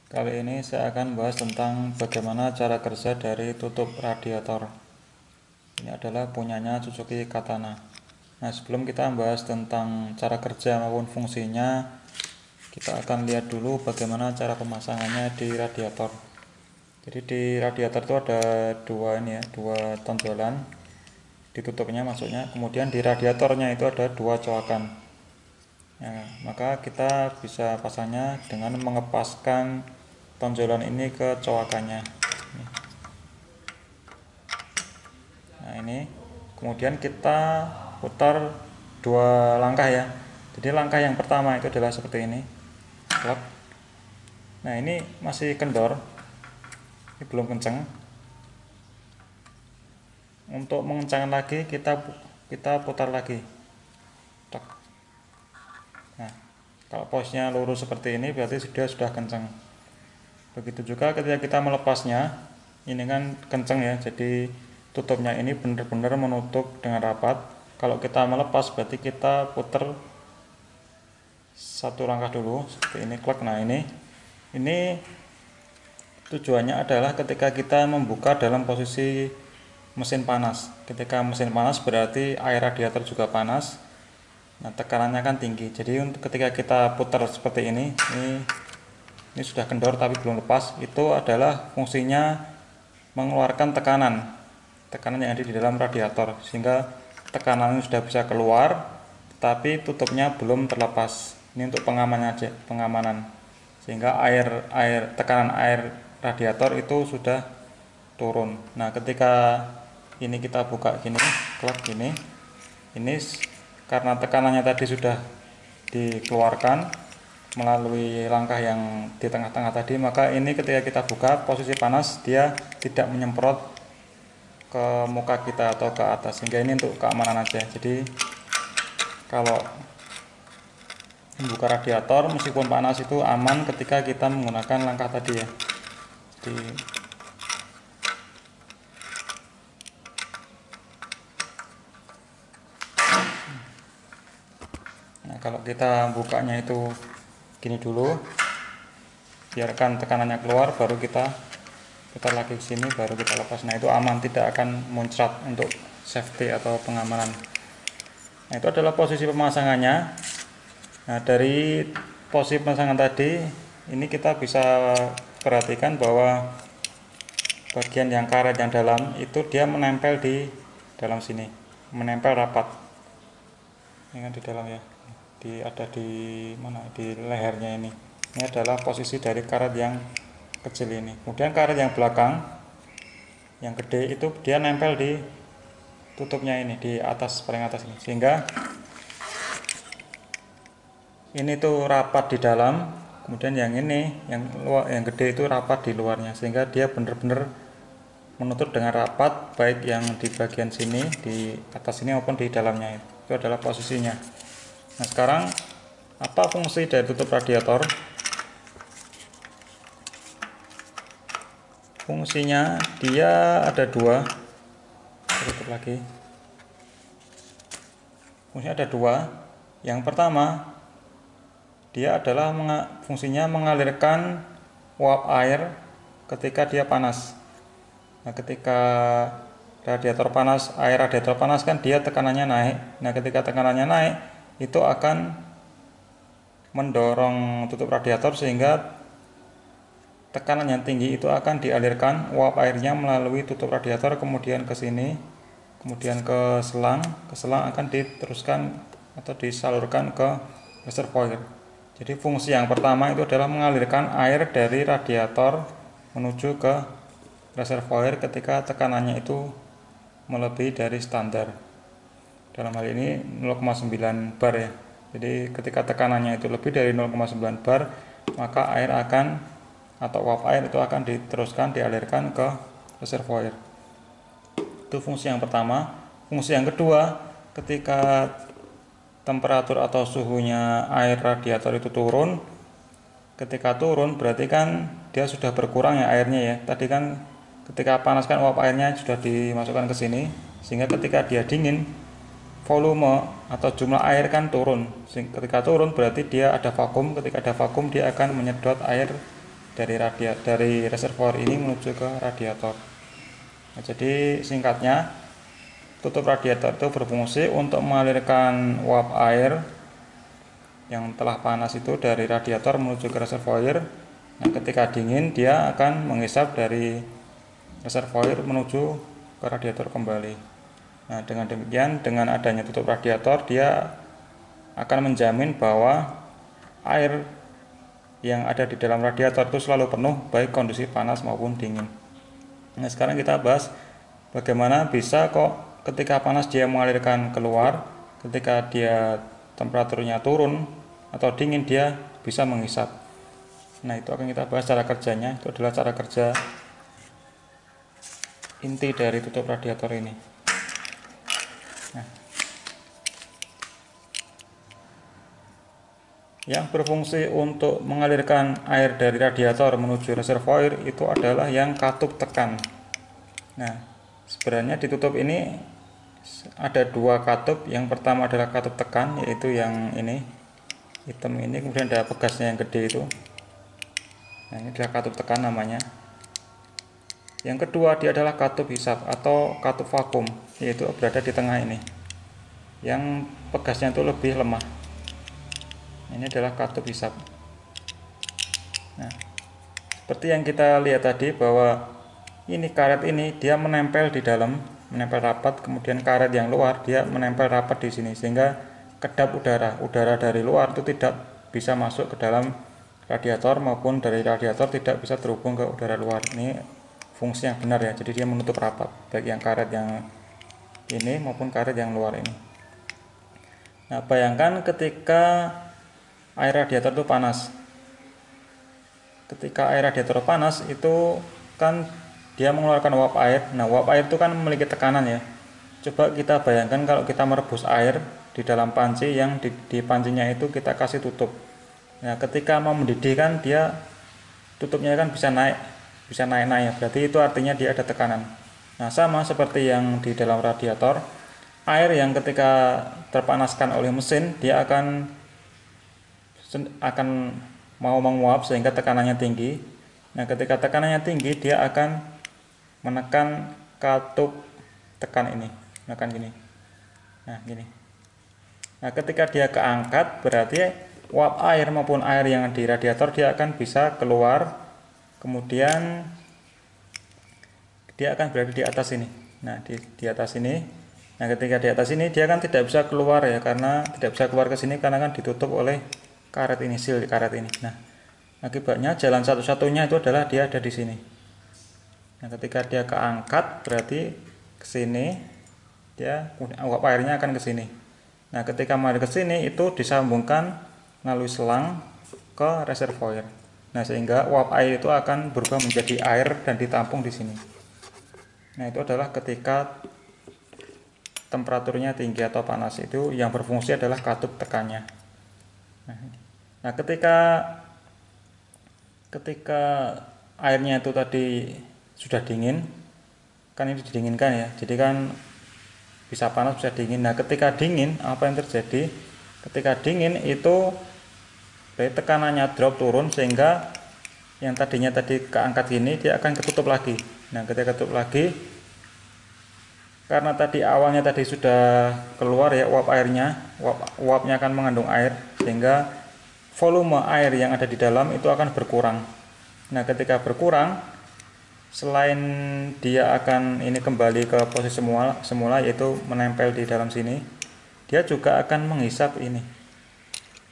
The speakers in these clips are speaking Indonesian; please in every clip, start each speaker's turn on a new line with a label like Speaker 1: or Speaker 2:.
Speaker 1: Kali ini saya akan bahas tentang bagaimana cara kerja dari tutup radiator. Ini adalah punyanya Suzuki Katana. Nah, sebelum kita bahas tentang cara kerja maupun fungsinya, kita akan lihat dulu bagaimana cara pemasangannya di radiator. Jadi di radiator itu ada dua tonjolan ditutupnya masuknya. Kemudian di radiatornya itu ada dua coakan. Nah, maka kita bisa pasangnya dengan mengepaskan tonjolan ini ke coakannya. Nah, ini kemudian kita putar dua langkah ya. Jadi langkah yang pertama itu adalah seperti ini. Klak. Nah, ini masih kendor. Ini belum kenceng. Untuk mengencangkan lagi kita putar lagi. Tak. Nah, kalau posnya lurus seperti ini berarti sudah kencang. Begitu juga ketika kita melepasnya, ini kan kencang ya, jadi tutupnya ini benar-benar menutup dengan rapat. Kalau kita melepas berarti kita putar satu langkah dulu seperti ini, klak. Nah, ini tujuannya adalah ketika kita membuka dalam posisi mesin panas. Ketika mesin panas berarti air radiator juga panas. Nah, tekanannya kan tinggi. Jadi ketika kita putar seperti ini sudah kendor tapi belum lepas, itu adalah fungsinya mengeluarkan tekanan yang ada di dalam radiator, sehingga tekanannya sudah bisa keluar tapi tutupnya belum terlepas. Ini untuk pengamanan, sehingga tekanan air radiator itu sudah turun. Nah, ketika ini kita buka gini, klak gini, ini karena tekanannya tadi sudah dikeluarkan melalui langkah yang di tengah-tengah tadi, maka ini ketika kita buka posisi panas dia tidak menyemprot ke muka kita atau ke atas, sehingga ini untuk keamanan aja. Jadi kalau membuka radiator meskipun panas itu aman ketika kita menggunakan langkah tadi ya. Jadi nah, kalau kita bukanya itu gini dulu, biarkan tekanannya keluar, baru kita putar lagi ke sini, baru kita lepas. Nah, itu aman, tidak akan muncrat, untuk safety atau pengamanan. Nah, itu adalah posisi pemasangannya. Nah, dari posisi pemasangan tadi ini kita bisa perhatikan bahwa bagian yang karet yang dalam itu dia menempel di dalam sini, menempel rapat. Ini kan di dalam ya, ada di mana, di lehernya ini. Ini adalah posisi dari karet yang kecil ini. Kemudian karet yang belakang yang gede itu dia nempel di tutupnya ini, di atas, paling atas ini, sehingga ini tuh rapat di dalam. Kemudian yang ini yang gede itu rapat di luarnya, sehingga dia benar-benar menutup dengan rapat, baik yang di bagian sini, di atas ini, maupun di dalamnya. Itu adalah posisinya. Nah, sekarang apa fungsi dari tutup radiator? Fungsinya dia ada dua. Tutup lagi. Fungsinya ada dua. Yang pertama, dia adalah fungsinya mengalirkan uap air ketika dia panas. Nah, ketika radiator panas, air radiator panas kan dia tekanannya naik. Nah, ketika tekanannya naik, itu akan mendorong tutup radiator, sehingga tekanan yang tinggi itu akan dialirkan uap airnya melalui tutup radiator, kemudian ke sini, kemudian ke selang akan diteruskan atau disalurkan ke reservoir. Jadi fungsi yang pertama itu adalah mengalirkan air dari radiator menuju ke reservoir ketika tekanannya itu melebihi dari standar. Dalam hal ini 0,9 bar ya. Jadi ketika tekanannya itu lebih dari 0,9 bar, maka air atau uap air itu akan diteruskan dialirkan ke reservoir. Itu fungsi yang pertama. Fungsi yang kedua, ketika temperatur atau suhunya air radiator itu turun, ketika turun berarti kan dia sudah berkurang ya airnya ya. Tadi kan ketika panas kan uap airnya sudah dimasukkan ke sini, sehingga ketika dia dingin volume atau jumlah air kan turun. Ketika turun berarti dia ada vakum. Ketika ada vakum dia akan menyedot air dari reservoir ini menuju ke radiator. Nah, jadi singkatnya, tutup radiator itu berfungsi untuk mengalirkan uap air yang telah panas itu dari radiator menuju ke reservoir. Nah, ketika dingin dia akan menghisap dari reservoir menuju ke radiator kembali. Nah, dengan demikian, dengan adanya tutup radiator, dia akan menjamin bahwa air yang ada di dalam radiator itu selalu penuh, baik kondisi panas maupun dingin. Nah, sekarang kita bahas bagaimana bisa kok ketika panas dia mengalirkan keluar, ketika dia temperaturnya turun atau dingin dia bisa menghisap. Nah, itu akan kita bahas cara kerjanya. Itu adalah cara kerja inti dari tutup radiator ini. Nah, yang berfungsi untuk mengalirkan air dari radiator menuju reservoir itu adalah yang katup tekan. Nah, sebenarnya di tutup ini ada dua katup. Yang pertama adalah katup tekan, yaitu yang ini hitam ini, kemudian ada pegasnya yang gede itu. Nah, ini adalah katup tekan namanya. Yang kedua dia adalah katup hisap atau katup vakum, yaitu berada di tengah ini, yang pegasnya itu lebih lemah. Ini adalah katup hisap. Nah, seperti yang kita lihat tadi bahwa ini karet ini dia menempel di dalam, menempel rapat, kemudian karet yang luar dia menempel rapat di sini, sehingga kedap udara dari luar itu tidak bisa masuk ke dalam radiator, maupun dari radiator tidak bisa terhubung ke udara luar. Ini fungsi yang benar ya, jadi dia menutup rapat baik yang karet yang ini maupun karet yang luar ini. Nah, bayangkan ketika air radiator itu panas. Ketika air radiator panas itu kan dia mengeluarkan uap air. Nah, uap air itu kan memiliki tekanan ya. Coba kita bayangkan kalau kita merebus air di dalam panci, yang di pancinya itu kita kasih tutup. Nah, ketika mau mendidih kan dia tutupnya kan bisa naik ya. Berarti itu artinya dia ada tekanan. Nah, sama seperti yang di dalam radiator, air yang ketika terpanaskan oleh mesin dia akan mau menguap sehingga tekanannya tinggi. Nah, ketika tekanannya tinggi dia akan menekan katup tekan ini, menekan gini. Nah, gini. Nah, ketika dia keangkat berarti uap air maupun air yang di radiator dia akan bisa keluar, kemudian dia akan berada di atas ini. Nah, di atas ini. Nah, ketika di atas ini dia kan tidak bisa keluar ya, karena tidak bisa keluar ke sini karena kan ditutup oleh karet ini, sil karet ini. Nah, akibatnya jalan satu-satunya itu adalah dia ada di sini. Nah, ketika dia keangkat berarti ke sini, dia uap airnya akan ke sini. Nah, ketika mengalir ke sini itu disambungkan melalui selang ke reservoir. Nah, sehingga uap air itu akan berubah menjadi air dan ditampung di sini. Nah, itu adalah ketika temperaturnya tinggi atau panas, itu yang berfungsi adalah katup tekannya. Nah, ketika airnya itu tadi sudah dingin, kan ini didinginkan ya. Jadi kan bisa panas bisa dingin. Nah, ketika dingin apa yang terjadi? Ketika dingin itu berarti tekanannya drop turun, sehingga yang tadinya tadi keangkat ini dia akan ketutup lagi. Nah, ketika ketutup lagi, karena tadi awalnya tadi sudah keluar ya uap airnya, uapnya akan mengandung air, sehingga volume air yang ada di dalam itu akan berkurang. Nah, ketika berkurang, selain dia akan ini kembali ke posisi semula yaitu menempel di dalam sini, dia juga akan menghisap ini,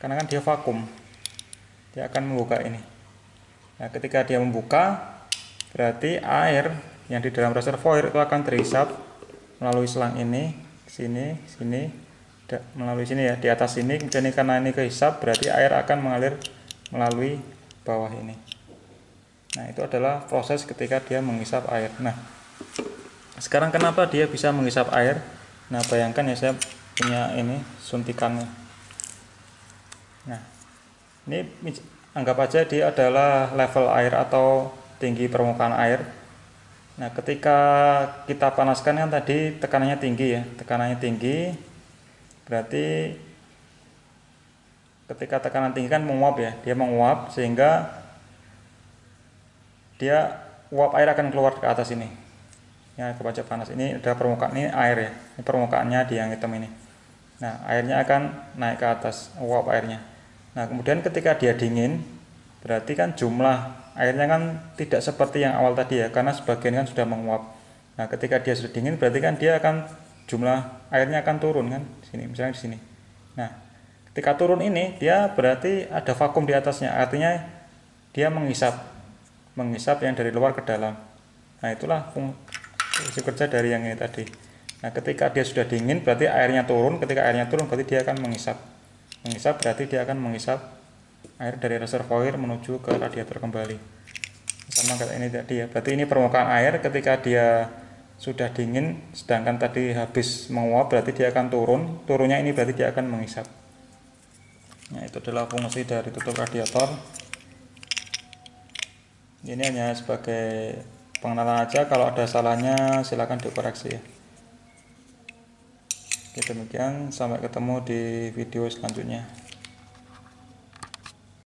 Speaker 1: karena kan dia vakum, dia akan membuka ini. Nah, ketika dia membuka berarti air yang di dalam reservoir itu akan terhisap melalui selang ini, sini, melalui sini ya, di atas sini. Kemudian karena ini kehisap berarti air akan mengalir melalui bawah ini. Nah, itu adalah proses ketika dia menghisap air. Nah, sekarang kenapa dia bisa menghisap air? Nah, bayangkan ya, saya punya ini suntikannya. Nah, ini anggap aja dia adalah level air atau tinggi permukaan air. Nah, ketika kita panaskan kan tadi tekanannya tinggi ya, tekanannya tinggi berarti ketika tekanan tinggi kan menguap ya, dia menguap sehingga dia uap air akan keluar ke atas ini. Ya, kebaca panas ini ada permukaan, ini air ya, ini permukaannya di yang hitam ini. Nah, airnya akan naik ke atas, uap airnya. Nah, kemudian ketika dia dingin, berarti kan jumlah airnya kan tidak seperti yang awal tadi ya, karena sebagian kan sudah menguap. Nah, ketika dia sudah dingin, berarti kan dia akan jumlah airnya akan turun kan, di sini, misalnya di sini. Nah, ketika turun ini, dia berarti ada vakum di atasnya, artinya dia mengisap yang dari luar ke dalam. Nah, itulah fungsi kerja dari yang ini tadi. Nah, ketika dia sudah dingin berarti airnya turun, ketika airnya turun berarti dia akan mengisap. Mengisap berarti dia akan mengisap air dari reservoir menuju ke radiator kembali. Sama kayak ini tadi ya. Berarti ini permukaan air ketika dia sudah dingin, sedangkan tadi habis menguap berarti dia akan turun. Turunnya ini berarti dia akan mengisap. Nah, itu adalah fungsi dari tutup radiator. Ini hanya sebagai pengenalan aja, kalau ada salahnya silahkan dikoreksi ya. Oke, demikian, sampai ketemu di video selanjutnya.